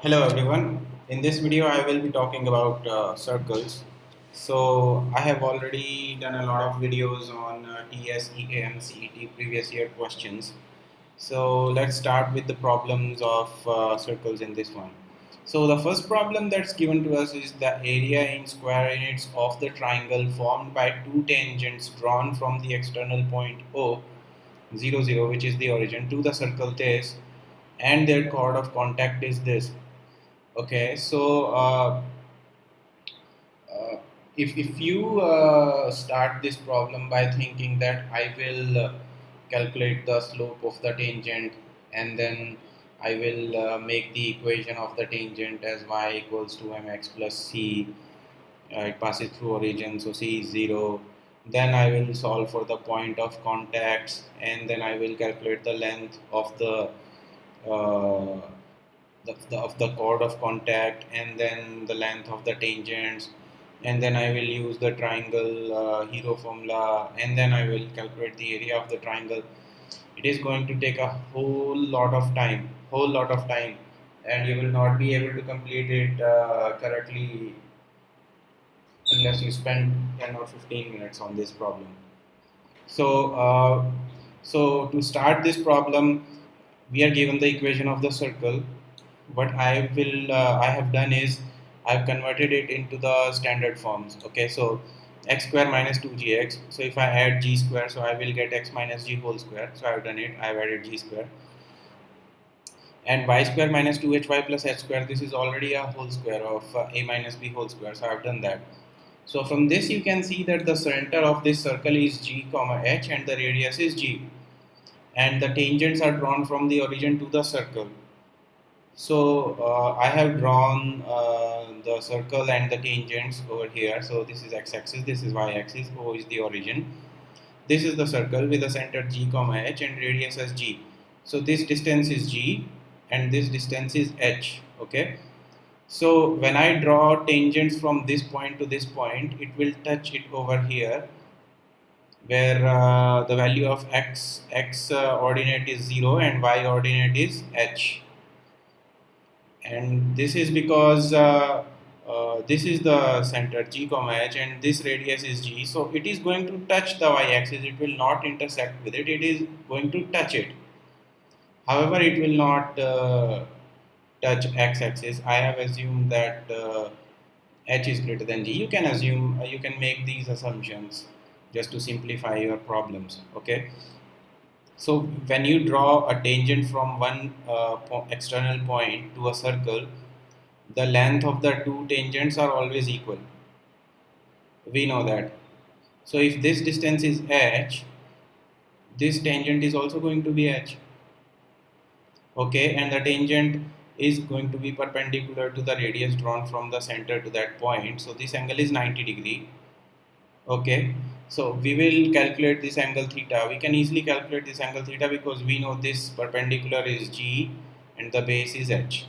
Hello everyone. In this video I will be talking about circles. So I have already done a lot of videos on TS, EAM, CET previous year questions. So let's start with the problems of circles in this one. So the first problem that's given to us is the area in square units of the triangle formed by two tangents drawn from the external point O, 0, 0, which is the origin, to the circle this, and their chord of contact is this. Okay, so uh, if you start this problem by thinking that I will calculate the slope of the tangent, and then I will make the equation of the tangent as y equals to mx plus c. It passes through origin, so c is 0. Then I will solve for the point of contacts, and then I will calculate the length of uh, of the chord of contact, and then the length of the tangents, and then I will use the triangle hero formula, and then I will calculate the area of the triangle. It is going to take a whole lot of time, and you will not be able to complete it correctly unless you spend 10 or 15 minutes on this problem. So, to start this problem, we are given the equation of the circle. What I have done is I've converted it into the standard forms. Okay, so x square minus 2gx. So if I add g square, so I will get x minus g whole square. So I've done it. I've added g square, and y square minus 2hy plus h square. This is already a whole square of a minus b whole square. So I've done that. So from this you can see that the center of this circle is g comma h, and the radius is g, and the tangents are drawn from the origin to the circle. So I have drawn the circle and the tangents over here. So this is x-axis, this is y-axis, O is the origin. This is the circle with the center g comma h and radius as g. So this distance is g and this distance is h. Okay. So when I draw tangents from this point to this point, it will touch it over here, where the value of x ordinate is 0 and y ordinate is h. And this is because this is the center g comma h and this radius is g, so it is going to touch the y-axis. It will not intersect with it, it is going to touch it. However, it will not touch x-axis. I have assumed that h is greater than g. You can assume, you can make these assumptions just to simplify your problems. Okay, so when you draw a tangent from one external point to a circle, the length of the two tangents are always equal. We know that. So if this distance is h, this tangent is also going to be h. Okay, and the tangent is going to be perpendicular to the radius drawn from the center to that point. So this angle is 90 degree. Okay, so we will calculate this angle theta. We can easily calculate this angle theta because we know this perpendicular is g and the base is h.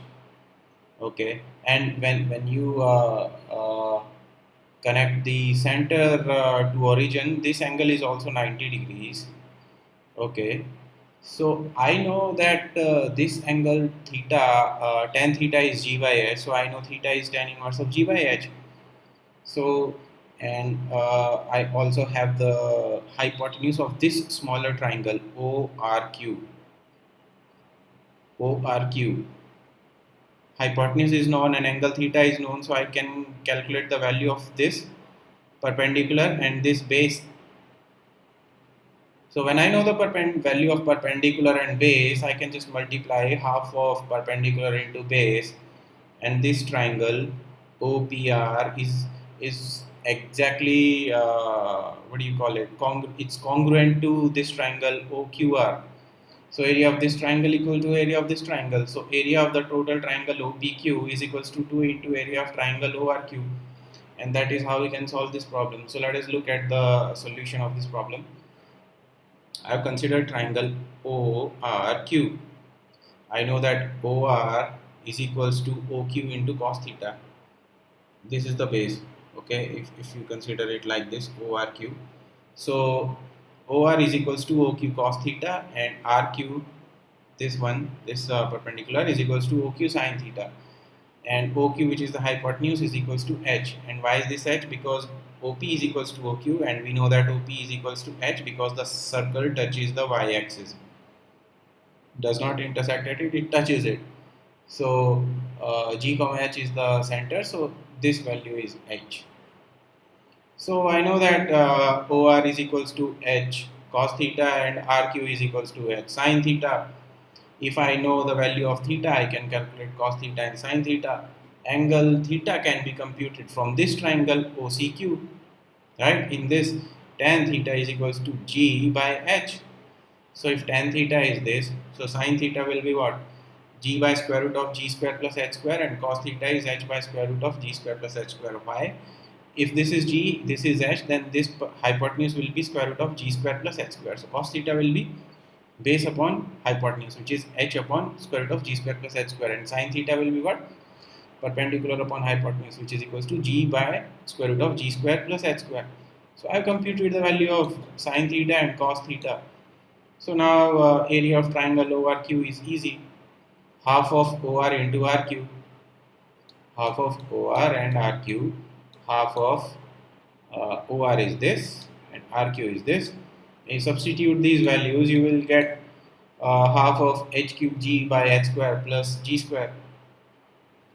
Okay, and when you connect the center to origin, this angle is also 90 degrees. Okay, so I know that this angle theta, tan theta is g by h, so I know theta is tan inverse of g by h. So, and I also have the hypotenuse of this smaller triangle ORQ. ORQ. Hypotenuse is known and angle theta is known, so I can calculate the value of this perpendicular and this base. So when I know the value of perpendicular and base, I can just multiply half of perpendicular into base, and this triangle OPR is exactly what do you call it? It's congruent to this triangle OQR. So area of this triangle equal to area of this triangle. So area of the total triangle OPQ is equals to 2 into area of triangle ORQ, and that is how we can solve this problem. So let us look at the solution of this problem. I have considered triangle ORQ. I know that OR is equals to OQ into cos theta. This is the base. Okay, if you consider it like this, ORQ. So OR is equals to OQ cos theta, and RQ, this one, this perpendicular, is equals to OQ sin theta. and OQ, which is the hypotenuse, is equals to h. And why is this h? Because OP is equals to OQ, and we know that OP is equals to h because the circle touches the y-axis. Does not intersect at it, it touches it. So G comma h is the center, so this value is h. So I know that OR is equals to h cos theta and RQ is equals to h sin theta. If I know the value of theta, I can calculate cos theta and sin theta. Angle theta can be computed from this triangle OCQ, right? In this, tan theta is equals to G by h. So if tan theta is this, so sin theta will be what? G by square root of G square plus h square, and cos theta is h by square root of G square plus h square. Why? If this is G, this is h, then this hypotenuse will be square root of G square plus h square. So cos theta will be base upon hypotenuse, which is h upon square root of G square plus h square, and sin theta will be what? Perpendicular upon hypotenuse, which is equals to G by square root of G square plus h square. So I have computed the value of sin theta and cos theta. So now area of triangle ORQ is easy. Half of OR into RQ, half of OR and RQ, half of OR is this and RQ is this. When you substitute these values, you will get half of h cube G by h square plus G square.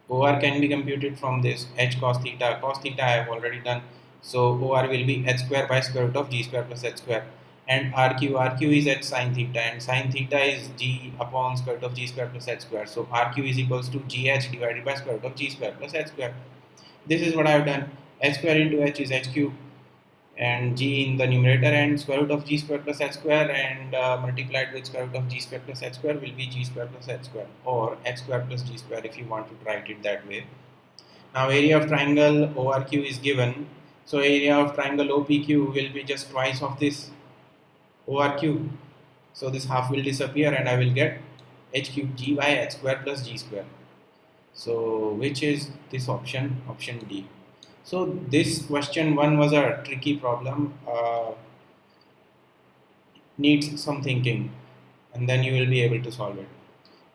OR can be computed from this h cos theta. Cos theta I have already done. So OR will be h square by square root of G square plus h square. And RQ is h sin theta, and sin theta is G upon square root of G square plus h square. So RQ is equals to GH divided by square root of G square plus h square. This is what I have done. H square into h is h cube, and G in the numerator, and square root of G square plus h square, and multiplied with square root of G square plus h square will be G square plus h square, or h square plus G square if you want to write it that way. Now area of triangle ORQ is given, so area of triangle OPQ will be just twice of this ORQ. So this half will disappear and I will get h cube G by h square plus G square. So which is this option? Option D. So this question 1 was a tricky problem, needs some thinking, and then you will be able to solve it.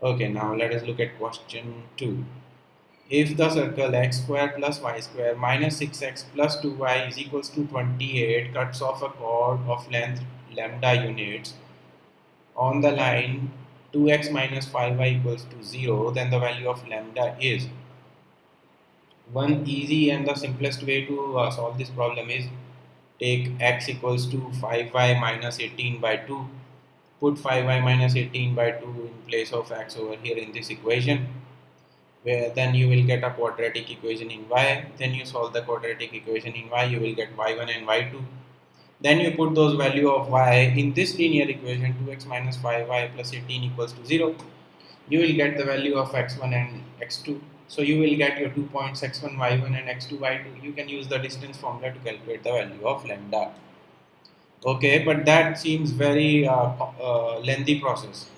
Okay, now let us look at question 2. If the circle x square plus y square minus 6x plus 2y is equals to 28 cuts off a chord of length lambda units on the line 2x minus 5y equals to 0, then the value of lambda is. One easy and the simplest way to solve this problem is take x equals to 5y minus 18 by 2. Put 5y minus 18 by 2 in place of x over here in this equation, where then you will get a quadratic equation in y. Then you solve the quadratic equation in y, you will get y1 and y2. Then you put those value of y in this linear equation, 2x minus 5y plus 18 equals to 0. You will get the value of x1 and x2. So you will get your 2 points x1 y1 and x2 y2. You can use the distance formula to calculate the value of lambda. Okay, but that seems very lengthy process.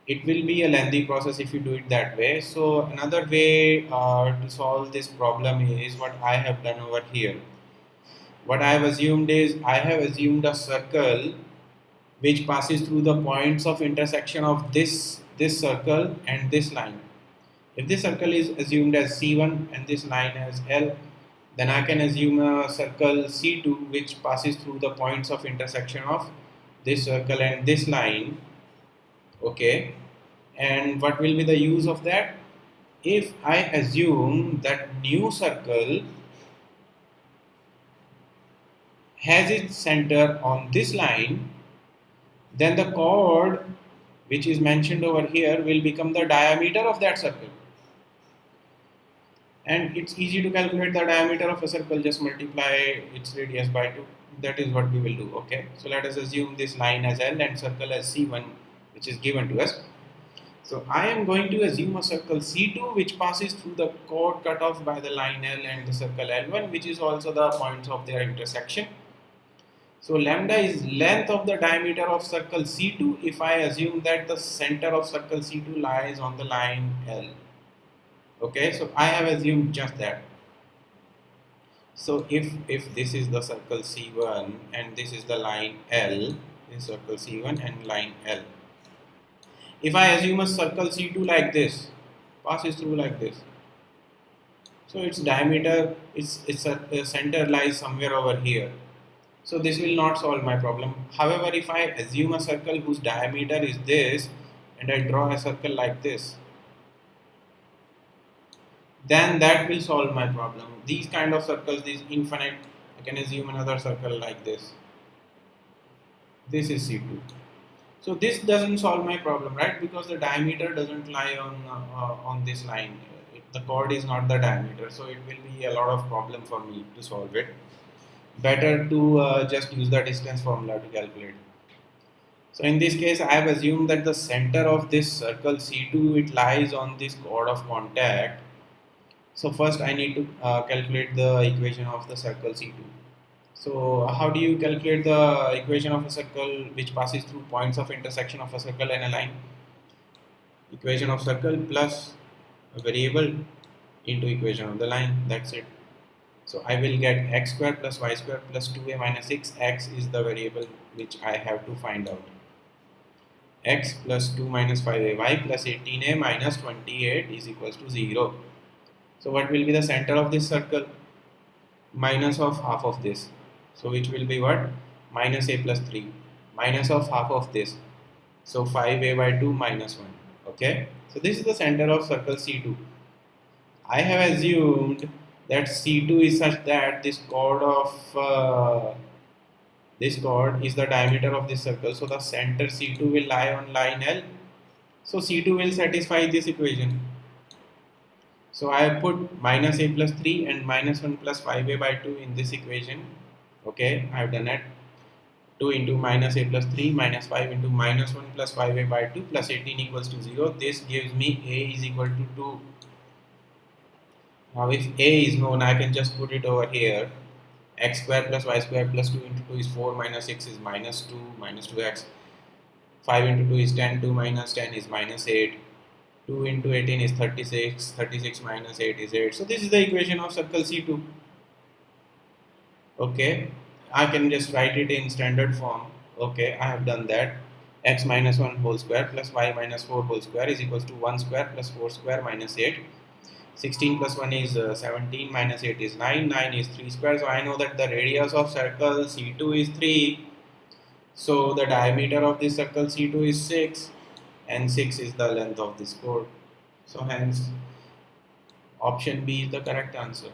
It will be a lengthy process if you do it that way. So another way to solve this problem is what I have done over here. What I have assumed is I have assumed a circle which passes through the points of intersection of this circle and this line. If this circle is assumed as C1 and this line as L, then I can assume a circle C2 which passes through the points of intersection of this circle and this line. Okay, and what will be the use of that? If I assume that new circle has its center on this line, then the chord which is mentioned over here will become the diameter of that circle. And it's easy to calculate the diameter of a circle, just multiply its radius by 2. That is what we will do. Okay, so let us assume this line as L and circle as C1, which is given to us. So I am going to assume a circle C2 which passes through the chord cut off by the line L and the circle L1, which is also the points of their intersection. So lambda is length of the diameter of circle C2 if I assume that the center of circle C2 lies on the line L. Okay, so I have assumed just that. So if this is the circle C1 and this is the line L, this circle C1 and line L. If I assume a circle C2 like this, passes through like this. So its diameter, a center lies somewhere over here. So this will not solve my problem. However, if I assume a circle whose diameter is this and I draw a circle like this, then that will solve my problem. These kind of circles, these infinite, I can assume another circle like this. This is C2. So this doesn't solve my problem, right? Because the diameter doesn't lie on this line. The chord is not the diameter, so it will be a lot of problem for me to solve it. Better to just use the distance formula to calculate. So in this case, I have assumed that the center of this circle C2, it lies on this chord of contact. So first I need to calculate the equation of the circle C2. So how do you calculate the equation of a circle which passes through points of intersection of a circle and a line? Equation of circle plus a variable into equation of the line. That's it. So I will get x square plus y square plus 2a minus 6. X is the variable which I have to find out. X plus 2 minus 5a, y plus 18a minus 28 is equals to 0. So what will be the center of this circle? Minus of half of this. So which will be what? Minus a plus 3. Minus of half of this. So 5a by 2 minus 1. Okay. So this is the center of circle C2. I have assumed that C2 is such that this chord is the diameter of this circle. So the center C2 will lie on line L. So C2 will satisfy this equation. So I have put minus a plus 3 and minus 1 plus 5a by 2 in this equation. Okay, I have done it. 2 into minus a plus 3 minus 5 into minus 1 plus 5a by 2 plus 18 equals to 0. This gives me a is equal to 2. Now if a is known, I can just put it over here. X square plus y square plus 2 into 2 is 4 minus 6 is minus 2 minus 2x. 5 into 2 is 10, 2 minus 10 is minus 8. 2 into 18 is 36, 36 minus 8 is 8. So this is the equation of circle C2. Okay, I can just write it in standard form. Okay, I have done that. X minus 1 whole square plus y minus 4 whole square is equals to 1 square plus 4 square minus 8. 16 plus 1 is 17 minus 8 is 9. 9 is 3 square. So I know that the radius of circle C2 is 3. So the diameter of this circle C2 is 6. And 6 is the length of this chord. So hence option B is the correct answer.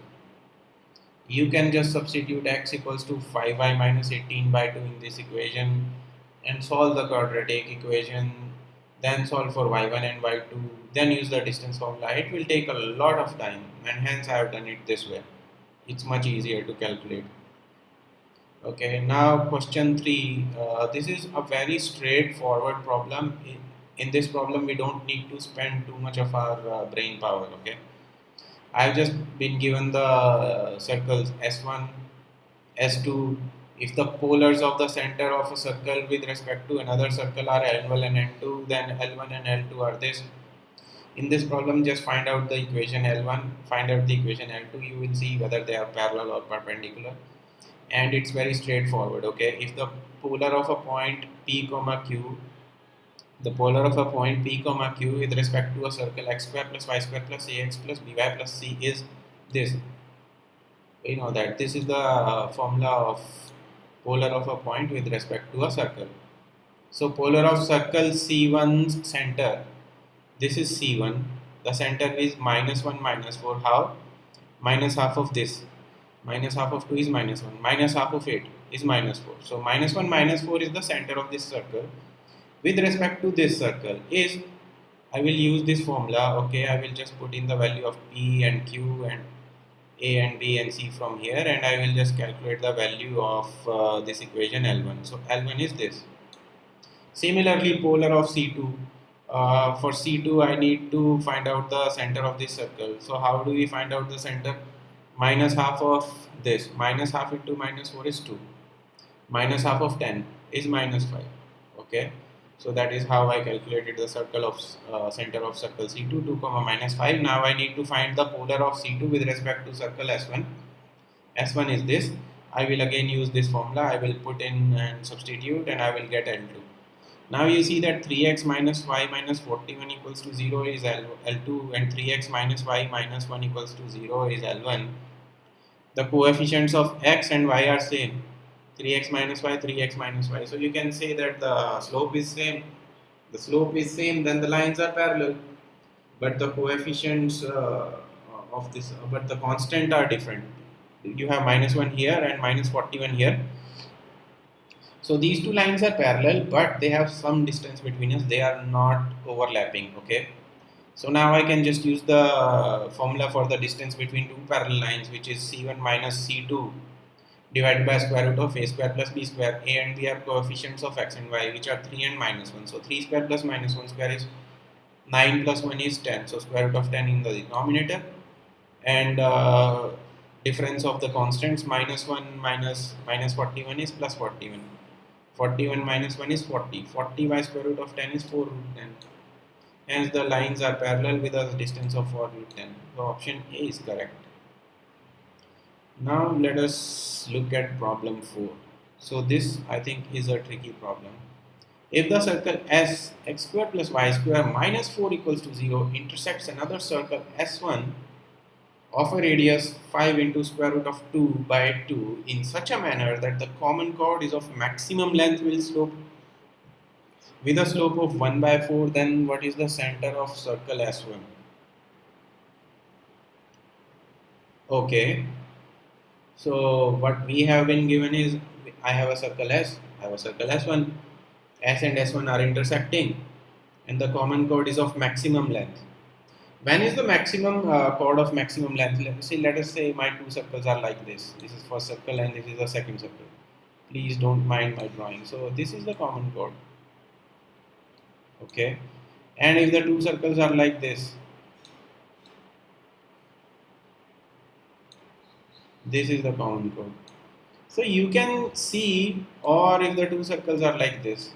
You can just substitute x equals to 5y minus 18 by 2 in this equation and solve the quadratic equation, then solve for y1 and y2, then use the distance formula. It will take a lot of time and hence I have done it this way. It's much easier to calculate. Okay, now question 3. This is a very straightforward problem. In this problem we don't need to spend too much of our brain power. Okay, I've just been given the circles S1, S2. If the polars of the center of a circle with respect to another circle are L1 and L2, then L1 and L2 are this. In this problem, just find out the equation L1, find out the equation L2. You will see whether they are parallel or perpendicular, and it's very straightforward. Okay, if the polar of a point P comma Q, the polar of a point P comma Q with respect to a circle x square plus y square plus ax plus by plus c is this. You know that this is the formula of polar of a point with respect to a circle. So polar of circle C1's center, this is C1, the center is minus 1 minus 4. How? Minus half of this, minus half of 2 is minus 1, minus half of 8 is minus 4. So minus 1 minus 4 is the center of this circle. With respect to this circle is, I will use this formula. Okay, I will just put in the value of P and Q and A and B and C from here, and I will just calculate the value of this equation L1. So L1 is this. Similarly, polar of C2. For C2, I need to find out the center of this circle. So how do we find out the center? Minus half of this. Minus half into minus 4 is 2. Minus half of 10 is minus 5. Okay. So that is how I calculated the circle of center of circle C2, 2 comma minus 5. Now I need to find the polar of C2 with respect to circle S1. S1 is this. I will again use this formula. I will put in and substitute and I will get L2. Now you see that 3x minus y minus 41 equals to 0 is L2 and 3x minus y minus 1 equals to 0 is L1. The coefficients of x and y are same, 3x minus y, 3x minus y. So you can say that the slope is same. The slope is same, then the lines are parallel, but the coefficients of this, but the constant are different. You have minus 1 here and minus 41 here. So these two lines are parallel, but they have some distance between us. They are not overlapping. Okay. So now I can just use the formula for the distance between two parallel lines, which is C1 minus C2 divided by square root of a square plus b square. A and b are coefficients of x and y, which are 3 and minus 1. So 3 square plus minus 1 square is 9 plus 1 is 10. So square root of 10 in the denominator. And difference of the constants, minus 1 minus 41 is plus 41. 41 minus 1 is 40. 40 by square root of 10 is 4 root 10. Hence the lines are parallel with a distance of 4 root 10. So option A is correct. Now let us look at problem 4. So this I think is a tricky problem. If the circle S x square plus y square minus 4 equals to 0 intersects another circle S1 of a radius 5 into square root of 2 by 2 in such a manner that the common chord is of maximum length will slope with a slope of 1 by 4, then what is the center of circle S1? Okay, so what we have been given is I have a circle S, I have a circle S1, S and S1 are intersecting and the common chord is of maximum length. When is the maximum chord of maximum length? Let us say my two circles are like this. This is first circle and this is the second circle. Please don't mind my drawing. So this is the common chord. Okay, and if the two circles are like this is the common chord. So you can see, or if the two circles are like this,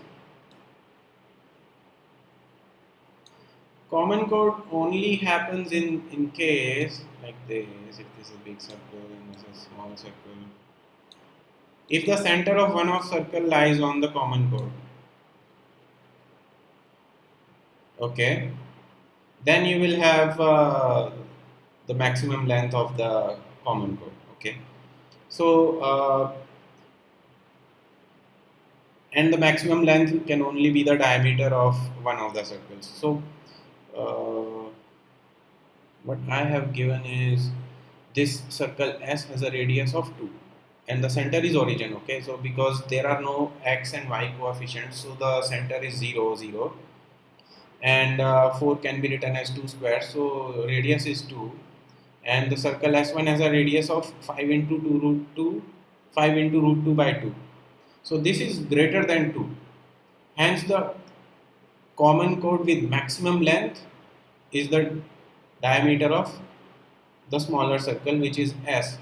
common chord only happens in case like this, if this is a big circle and this is a small circle, if the center of one of circle lies on the common chord. Okay, then you will have the maximum length of the common chord. Okay, so and the maximum length can only be the diameter of one of the circles. So what I have given is this circle S has a radius of 2 and the center is origin. Okay, so because there are no x and y coefficients, so the center is 0 0 and 4 can be written as 2 square, so radius is 2 and the circle S1 has a radius of 5 into 2 root 2, 5 into root 2 by 2. So this is greater than 2. Hence the common chord with maximum length is the diameter of the smaller circle, which is S.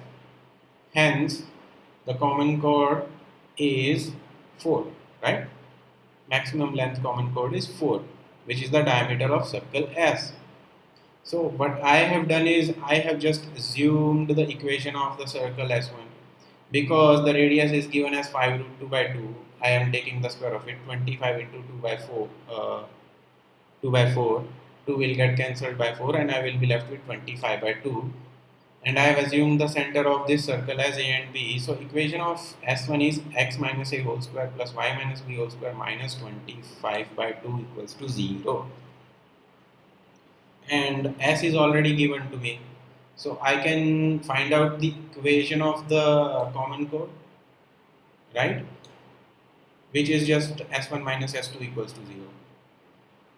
Hence the common chord is 4, right? Maximum length common chord is 4, which is the diameter of circle S. So what I have done is I have just assumed the equation of the circle S1. Because the radius is given as 5 root 2 by 2, I am taking the square of it. 25 into 2 by 4, 2 by 4, 2 will get cancelled by 4 and I will be left with 25 by 2. And I have assumed the center of this circle as A and B. So equation of S1 is x minus a whole square plus y minus b whole square minus 25 by 2 equals to 0. And S is already given to me. So I can find out the equation of the common chord, right? Which is just S1 minus S2 equals to 0.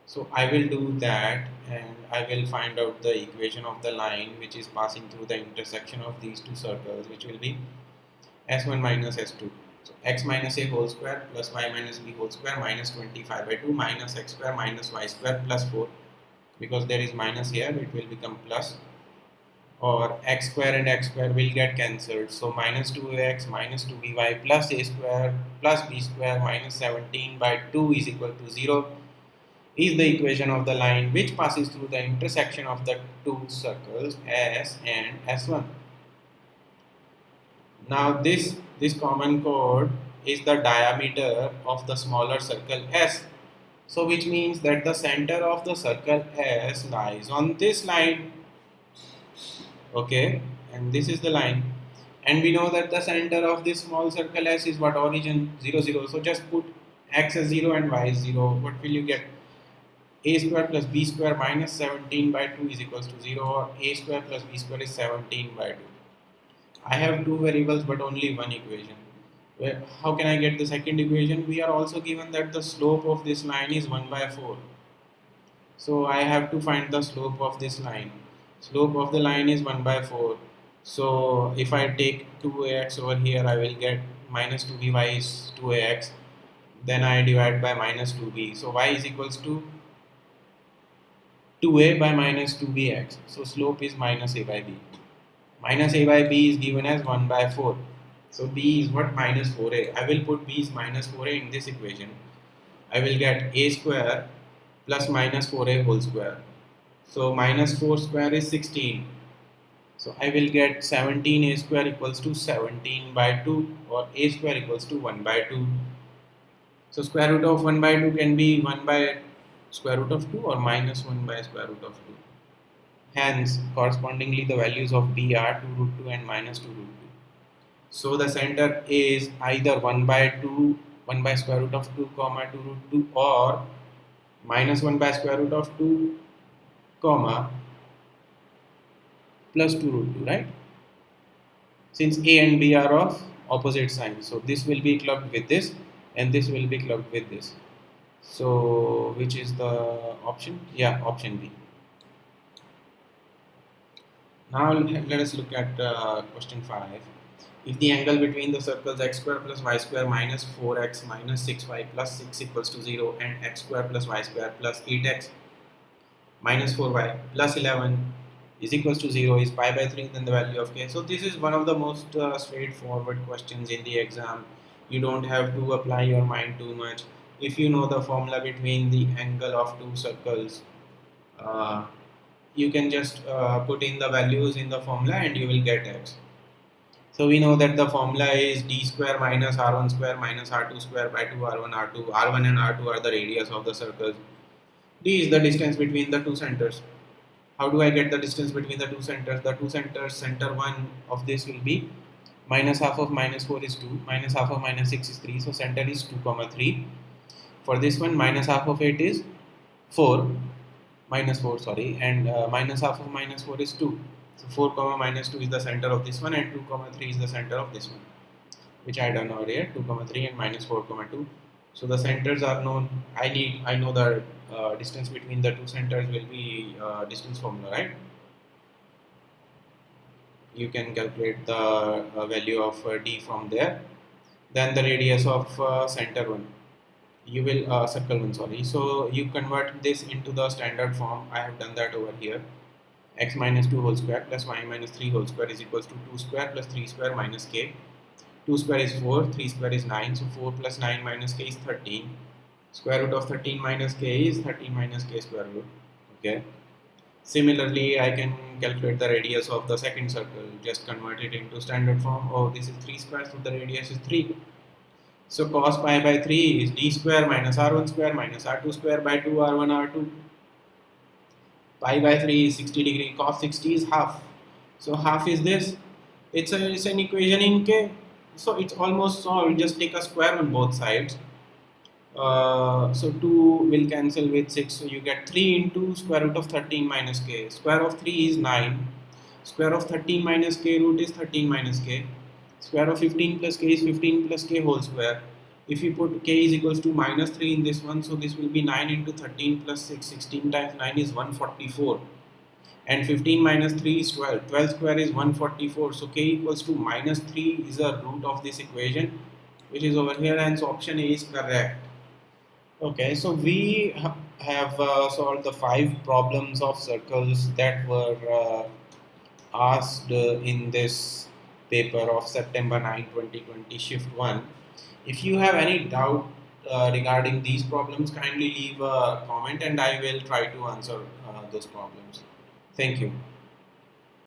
So I will do that and I will find out the equation of the line which is passing through the intersection of these two circles, which will be S1 minus S2. So x minus a whole square plus y minus b whole square minus 25 by 2 minus x square minus y square plus 4. Because there is minus here, it will become plus, or x square and x square will get cancelled. So minus 2x minus 2by plus a square plus b square minus 17 by 2 is equal to 0 is the equation of the line which passes through the intersection of the two circles S and S1. Now this common chord is the diameter of the smaller circle S. So which means that the center of the circle S lies on this line. Okay, and this is the line. And we know that the center of this small circle S is what? Origin 0, 0. So just put x as 0 and y as 0. What will you get? A square plus b square minus 17 by 2 is equals to 0, or a square plus b square is 17 by 2. I have two variables but only one equation. How can I get the second equation? We are also given that the slope of this line is 1 by 4. So I have to find the slope of this line. Slope of the line is 1 by 4. So if I take 2ax over here, I will get minus 2by is 2ax. Then I divide by minus 2b. So y is equals to 2a by minus 2bx. So slope is minus a by b. Minus a by b is given as 1 by 4. So b is what? Minus 4a. I will put b is minus 4a in this equation. I will get a square plus minus 4a whole square. So minus 4 square is 16. So I will get 17a square equals to 17 by 2, or a square equals to 1 by 2. So square root of 1 by 2 can be 1 by square root of 2 or minus 1 by square root of 2. Hence, correspondingly the values of b are 2 root 2 and minus 2 root 2. So the center is either 1 by 2, 1 by square root of 2 comma 2 root 2, or minus 1 by square root of 2 comma plus 2 root 2, right? Since a and b are of opposite signs, so this will be clubbed with this and this will be clubbed with this. So which is the option? Yeah, option B. Now let us look at question 5. If the angle between the circles x square plus y square minus 4x minus 6y plus 6 equals to 0, and x square plus y square plus 8x minus 4y plus 11 is equals to 0 is pi by 3, then the value of k. So this is one of the most straightforward questions in the exam. You don't have to apply your mind too much. If you know the formula between the angle of two circles, uh, you can just put in the values in the formula and you will get x. So we know that the formula is d square minus r1 square minus r2 square by 2 r1 r2. R1 and r2 are the radius of the circles. D is the distance between the two centers. How do I get the distance between the two centers? The two centers, center 1 of this will be minus half of minus 4 is 2, minus half of minus 6 is 3, so center is 2 comma 3. For this one, minus half of 8 is 4, minus 4 sorry, and minus half of minus 4 is 2. So 4 comma minus 2 is the center of this one, and 2 comma 3 is the center of this one, which I done over here, 2 comma 3 and minus 4 comma 2. So the centers are known. I know the distance between the two centers will be distance formula, right? You can calculate the value of d from there. Then the radius of center one, you will circle one, sorry. So you convert this into the standard form. I have done that over here. X minus 2 whole square plus y minus 3 whole square is equals to 2 square plus 3 square minus k. 2 square is 4, 3 square is 9, so 4 plus 9 minus k is 13. Square root of 13 minus k is 13 minus k square root. Okay. Similarly, I can calculate the radius of the second circle. Just convert it into standard form. Oh, this is 3 square, so the radius is 3. So cos pi by 3 is d square minus r1 square minus r2 square by 2 r1 r2. Pi by 3 is 60 degree. Cos 60 is half. So half is this. It's an equation in k. So it's almost solved. Just take a square on both sides. So 2 will cancel with 6. So you get 3 into square root of 13 minus k. Square of 3 is 9. Square of 13 minus k root is 13 minus k. Square of 15 plus k is 15 plus k whole square. If you put k is equals to minus 3 in this one, so this will be 9 into 13 plus 6. 16 times 9 is 144. And 15 minus 3 is 12. 12 square is 144. So k equals to minus 3 is a root of this equation, which is over here, and so option A is correct. Okay, so we have solved the 5 problems of circles that were asked in this paper of September 9, 2020, shift 1. If you have any doubt regarding these problems, kindly leave a comment and I will try to answer those problems. Thank you.